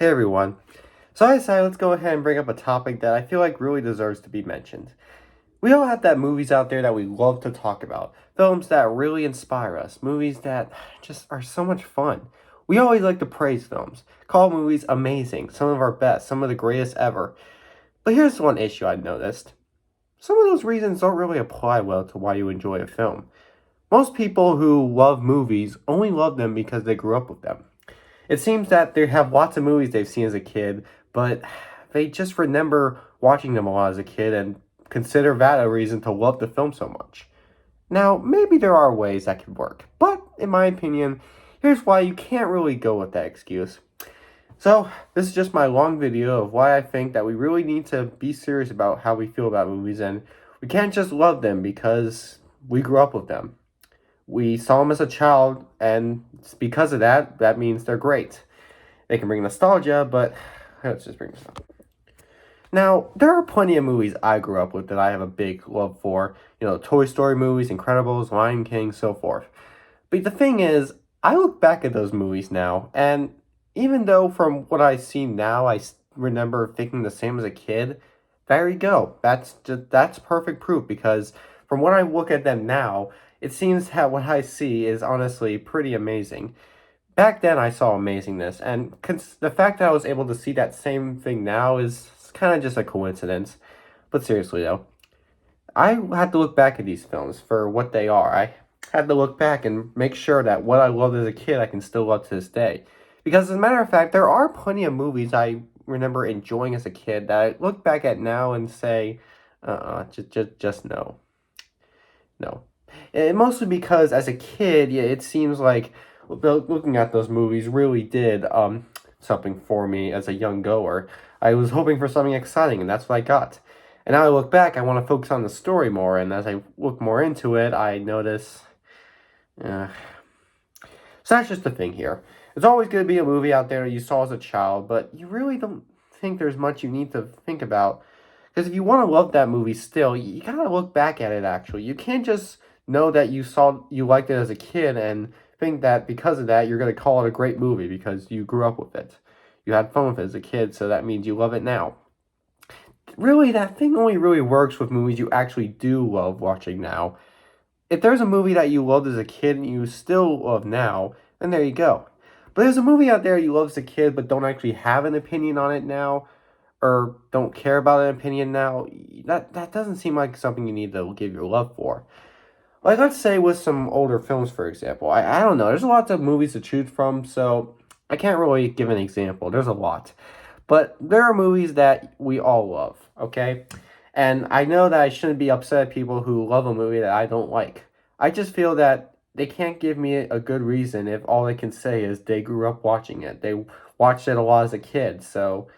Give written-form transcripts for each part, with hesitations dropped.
Hey everyone. So I decided let's go ahead and bring up a topic that I feel like really deserves to be mentioned. We all have that movies out there that we love to talk about. Films that really inspire us. Movies that just are so much fun. We always like to praise films. Call movies amazing. Some of our best. Some of the greatest ever. But here's one issue I noticed. Some of those reasons don't really apply well to why you enjoy a film. Most people who love movies only love them because they grew up with them. It seems that they have lots of movies they've seen as a kid, but they just remember watching them a lot as a kid and consider that a reason to love the film so much. Now, maybe there are ways that could work, but in my opinion, here's why you can't really go with that excuse. So, this is just my long video of why I think that we really need to be serious about how we feel about movies, and we can't just love them because we grew up with them. We saw them as a child, and because of that, that means they're great. They can bring nostalgia, but let's just bring this up. Now, there are plenty of movies I grew up with that I have a big love for. You know, Toy Story movies, Incredibles, Lion King, so forth. But the thing is, I look back at those movies now, and even though from what I see now, remember thinking the same as a kid, there you go. That's perfect proof because from what I look at them now, it seems that what I see is honestly pretty amazing. Back then, I saw amazingness, and the fact that I was able to see that same thing now is kind of just a coincidence. But seriously, though, I had to look back at these films for what they are. I had to look back and make sure that what I loved as a kid, I can still love to this day. Because, as a matter of fact, there are plenty of movies I remember enjoying as a kid that I look back at now and say, just no. No. And mostly because as a kid, yeah, it seems like looking at those movies really did something for me as a young goer. I was hoping for something exciting, and that's what I got. And now I look back, I want to focus on the story more, and as I look more into it, I notice. Uh, so that's just the thing here. There's always going to be a movie out there you saw as a child, but you really don't think there's much you need to think about. Because if you want to love that movie still, you gotta look back at it actually. You can't just know that you liked it as a kid and think that because of that you're gonna call it a great movie because you grew up with it. You had fun with it as a kid, so that means you love it now. Really, that thing only really works with movies you actually do love watching now. If there's a movie that you loved as a kid and you still love now, then there you go. But there's a movie out there you loved as a kid but don't actually have an opinion on it now, or don't care about an opinion now, that doesn't seem like something you need to give your love for. Like, let's say with some older films, for example. I don't know. There's lots of movies to choose from, so I can't really give an example. There's a lot. But there are movies that we all love, okay? And I know that I shouldn't be upset at people who love a movie that I don't like. I just feel that they can't give me a good reason if all they can say is they grew up watching it. They watched it a lot as a kid, so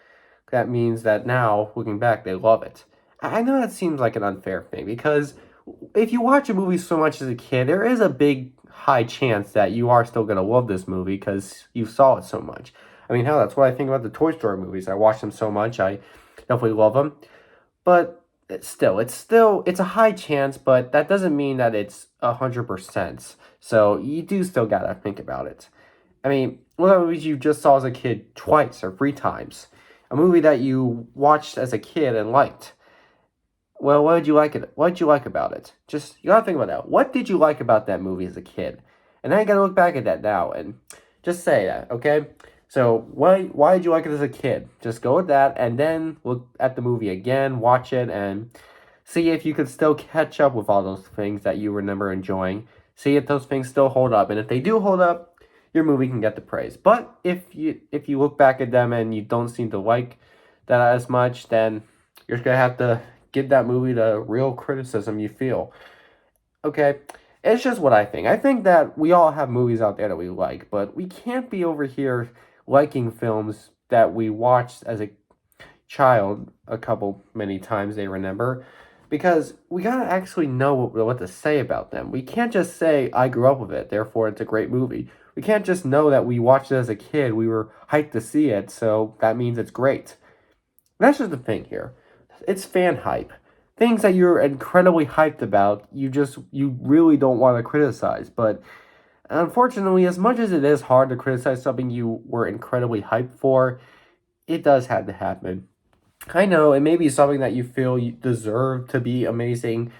that means that now, looking back, they love it. I know that seems like an unfair thing because if you watch a movie so much as a kid, there is a big high chance that you are still going to love this movie because you saw it so much. I mean, hell, that's what I think about the Toy Story movies. I watched them so much, I definitely love them. But it's a high chance, but that doesn't mean that it's 100%. So you do still gotta think about it. I mean, what are movies you just saw as a kid twice or three times? A movie that you watched as a kid and liked. Well, what did you like it? What did you like about it? Just you gotta think about that. What did you like about that movie as a kid? And then you gotta look back at that now and just say that, okay? So why did you like it as a kid? Just go with that and then look at the movie again, watch it, and see if you could still catch up with all those things that you remember enjoying. See if those things still hold up, and if they do hold up, your movie can get the praise. But if you look back at them and you don't seem to like that as much, then you're gonna have to give that movie the real criticism you feel. Okay, it's just what I think. I think that we all have movies out there that we like, but we can't be over here liking films that we watched as a child a couple many times they remember because we gotta actually know what to say about them. We can't just say I grew up with it, therefore it's a great movie. We can't just know that we watched it as a kid, we were hyped to see it, so that means it's great. That's just the thing here. It's fan hype. Things that you're incredibly hyped about, you really don't want to criticize. But unfortunately, as much as it is hard to criticize something you were incredibly hyped for, it does have to happen. I know it may be something that you feel you deserve to be amazing,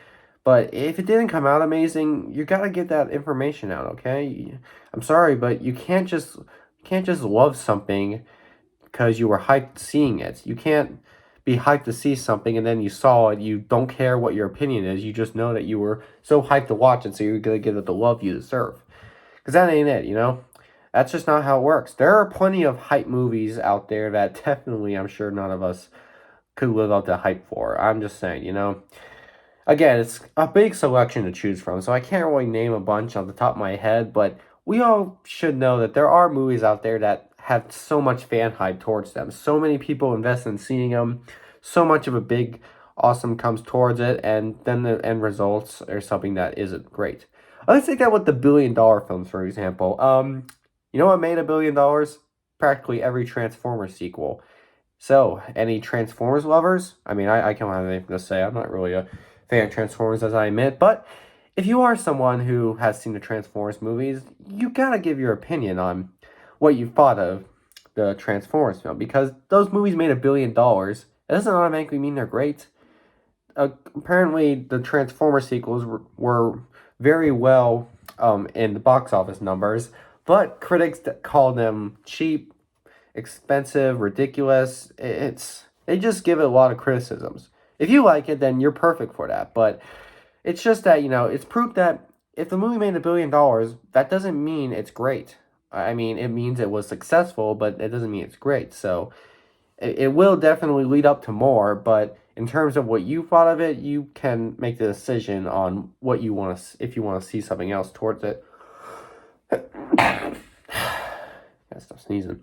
but if it didn't come out amazing, you gotta get that information out, okay? I'm sorry, but you can't just love something because you were hyped seeing it. You can't be hyped to see something and then you saw it, you don't care what your opinion is, you just know that you were so hyped to watch it, so you're gonna give it the love you deserve. Because that ain't it, you know? That's just not how it works. There are plenty of hype movies out there that definitely, I'm sure none of us could live up to hype for. I'm just saying, you know? Again, it's a big selection to choose from, so I can't really name a bunch off the top of my head, but we all should know that there are movies out there that have so much fan hype towards them. So many people invest in seeing them, so much of a big awesome comes towards it, and then the end results are something that isn't great. Let's take that with the billion-dollar films, for example. You know what made $1 billion? Practically every Transformers sequel. So, any Transformers lovers? I mean, I can't have anything to say. I'm not really a fan of Transformers, as I admit, but if you are someone who has seen the Transformers movies, you gotta give your opinion on what you thought of the Transformers film, because those movies made $1 billion. It doesn't automatically mean they're great. Apparently, the Transformers sequels were very well in the box office numbers, but critics call them cheap, expensive, ridiculous. They just give it a lot of criticisms. If you like it, then you're perfect for that. But it's just that, it's proof that if the movie made $1 billion, that doesn't mean it's great. I mean, it means it was successful, but it doesn't mean it's great. So it will definitely lead up to more, but in terms of what you thought of it, you can make the decision on what you want to, if you want to see something else towards it. Gotta stop sneezing.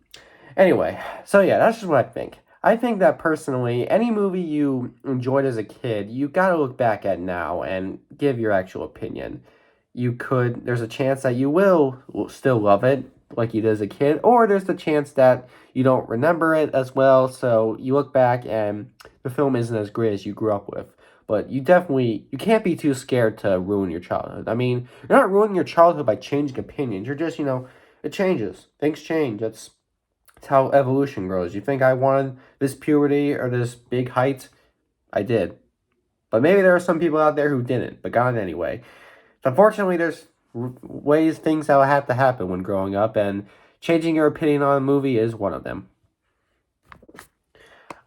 Anyway, so yeah, that's just what I think. I think that personally, any movie you enjoyed as a kid, you gotta look back at now and give your actual opinion. There's a chance that you will still love it like you did as a kid, or there's the chance that you don't remember it as well, so you look back and the film isn't as great as you grew up with. But you can't be too scared to ruin your childhood. I mean, you're not ruining your childhood by changing opinions. You're just, it changes. Things change. That's how evolution grows. You think I wanted this puberty or this big height? I did. But maybe there are some people out there who didn't, but got it anyway. Unfortunately, there's things that will have to happen when growing up, and changing your opinion on a movie is one of them.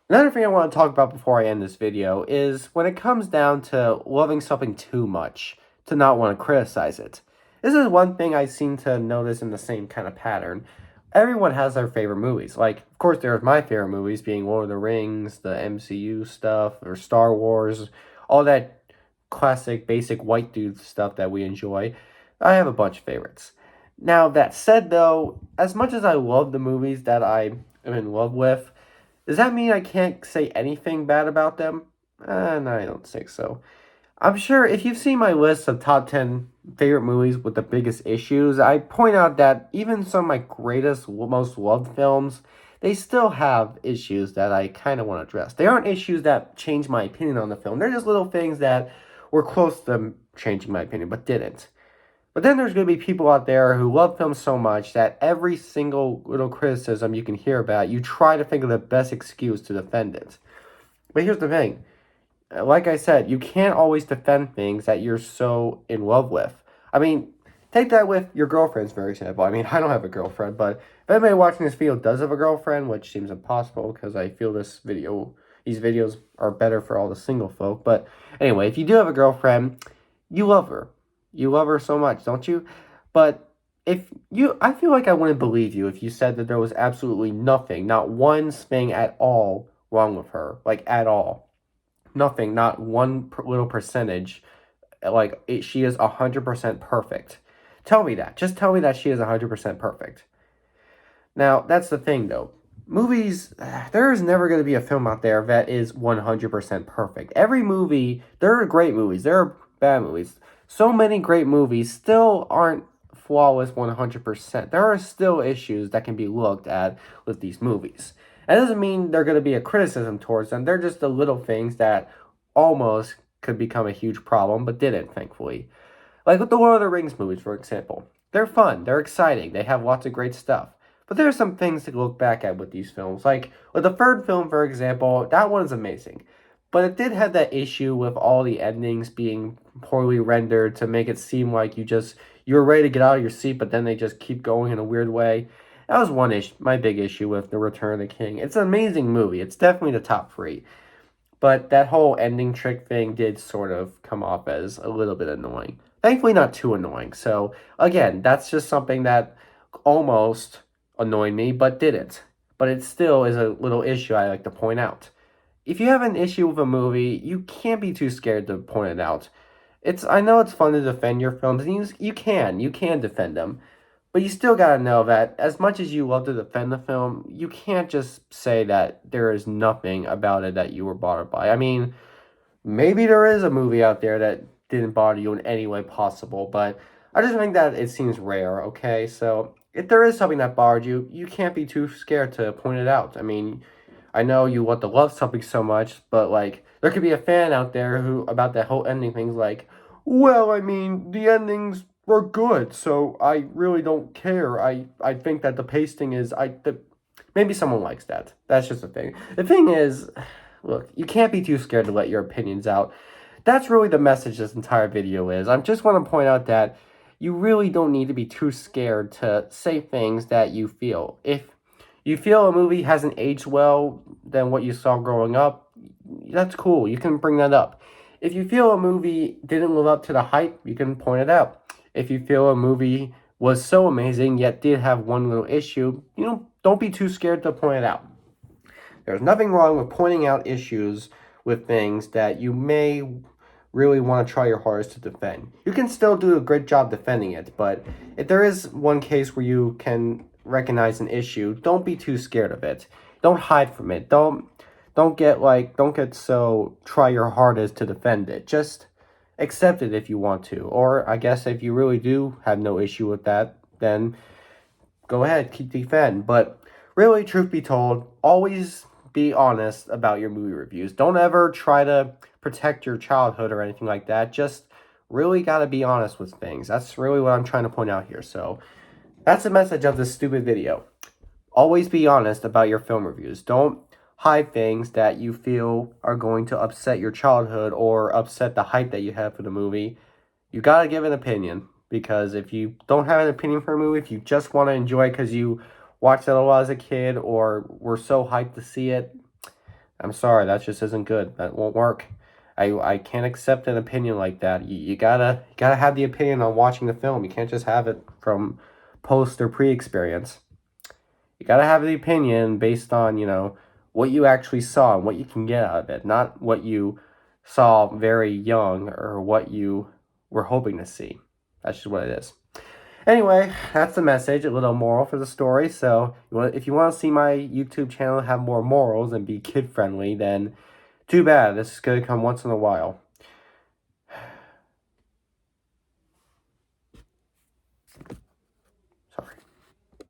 Another thing I want to talk about before I end this video is when it comes down to loving something too much, to not want to criticize it. This is one thing I seem to notice in the same kind of pattern. Everyone has their favorite movies. Like, of course, there's my favorite movies being Lord of the Rings, the MCU stuff, or Star Wars, all that classic, basic white dude stuff that we enjoy. I have a bunch of favorites. Now, that said, though, as much as I love the movies that I am in love with, does that mean I can't say anything bad about them? No, I don't think so. I'm sure if you've seen my list of top 10 favorite movies with the biggest issues, I point out that even some of my greatest, most loved films, they still have issues that I kind of want to address. They aren't issues that change my opinion on the film. They're just little things that were close to changing my opinion, but didn't. But then there's going to be people out there who love films so much that every single little criticism you can hear about, you try to think of the best excuse to defend it. But here's the thing. Like I said, you can't always defend things that you're so in love with. I mean, take that with your girlfriends, for example. I mean, I don't have a girlfriend, but if anybody watching this video does have a girlfriend, which seems impossible because I feel these videos are better for all the single folk. But anyway, if you do have a girlfriend, you love her. You love her so much, don't you? But I feel like I wouldn't believe you if you said that there was absolutely nothing, not one thing at all wrong with her, like at all. Nothing, not one little percentage. Like she is 100% perfect. Tell me that. Just tell me that she is 100% perfect. Now, that's the thing though. Movies, there is never going to be a film out there that is 100% perfect. Every movie, there are great movies, there are bad movies. So many great movies still aren't flawless 100%. There are still issues that can be looked at with these movies. That doesn't mean they're going to be a criticism towards them. They're just the little things that almost could become a huge problem, but didn't, thankfully. Like with the Lord of the Rings movies, for example. They're fun. They're exciting. They have lots of great stuff. But there are some things to look back at with these films. Like, with the third film, for example, that one's amazing. But it did have that issue with all the endings being poorly rendered to make it seem like you were ready to get out of your seat, but then they just keep going in a weird way. That was my big issue with The Return of the King. It's an amazing movie. It's definitely the top three. But that whole ending trick thing did sort of come off as a little bit annoying. Thankfully, not too annoying. So, again, that's just something that almost annoyed me, but didn't. But it still is a little issue I like to point out. If you have an issue with a movie, you can't be too scared to point it out. I know it's fun to defend your films, and you can defend them. But you still gotta know that as much as you love to defend the film, you can't just say that there is nothing about it that you were bothered by. I mean, maybe there is a movie out there that didn't bother you in any way possible, but I just think that it seems rare, okay? So if there is something that bothered you, you can't be too scared to point it out. I mean, I know you want to love something so much, but like there could be a fan out there who about that whole ending thing's like, well, I mean, the endings were good, so I really don't care. I think that the pasting is maybe someone likes that. That's just the thing. The thing is, look, you can't be too scared to let your opinions out. That's really the message this entire video is. I just want to point out that you really don't need to be too scared to say things that you feel. If you feel a movie hasn't aged well than what you saw growing up, that's cool. You can bring that up. If you feel a movie didn't live up to the hype, you can point it out. If you feel a movie was so amazing yet did have one little issue, don't be too scared to point it out. There's nothing wrong with pointing out issues with things that you may really want to try your hardest to defend. You can still do a great job defending it, but if there is one case where you can recognize an issue, don't be too scared of it. Don't hide from it. Don't get so try your hardest to defend it. Just accept it if you want to. Or I guess if you really do have no issue with that, then go ahead, keep defend. But really, truth be told, always be honest about your movie reviews. Don't ever try to protect your childhood or anything like that. Just really got to be honest with things. That's really what I'm trying to point out here. So that's the message of this stupid video. Always be honest about your film reviews. Don't hide things that you feel are going to upset your childhood or upset the hype that you have for the movie. You got to give an opinion, because if you don't have an opinion for a movie, if you just want to enjoy it because you watched it a lot as a kid or were so hyped to see it, I'm sorry, that just isn't good. That won't work. I can't accept an opinion like that. You gotta have the opinion on watching the film. You can't just have it from post or pre-experience. You gotta have the opinion based on, what you actually saw and what you can get out of it, not what you saw very young or what you were hoping to see. That's just what it is. Anyway, that's the message, a little moral for the story. So if you want to see my YouTube channel have more morals and be kid-friendly, then too bad. This is going to come once in a while.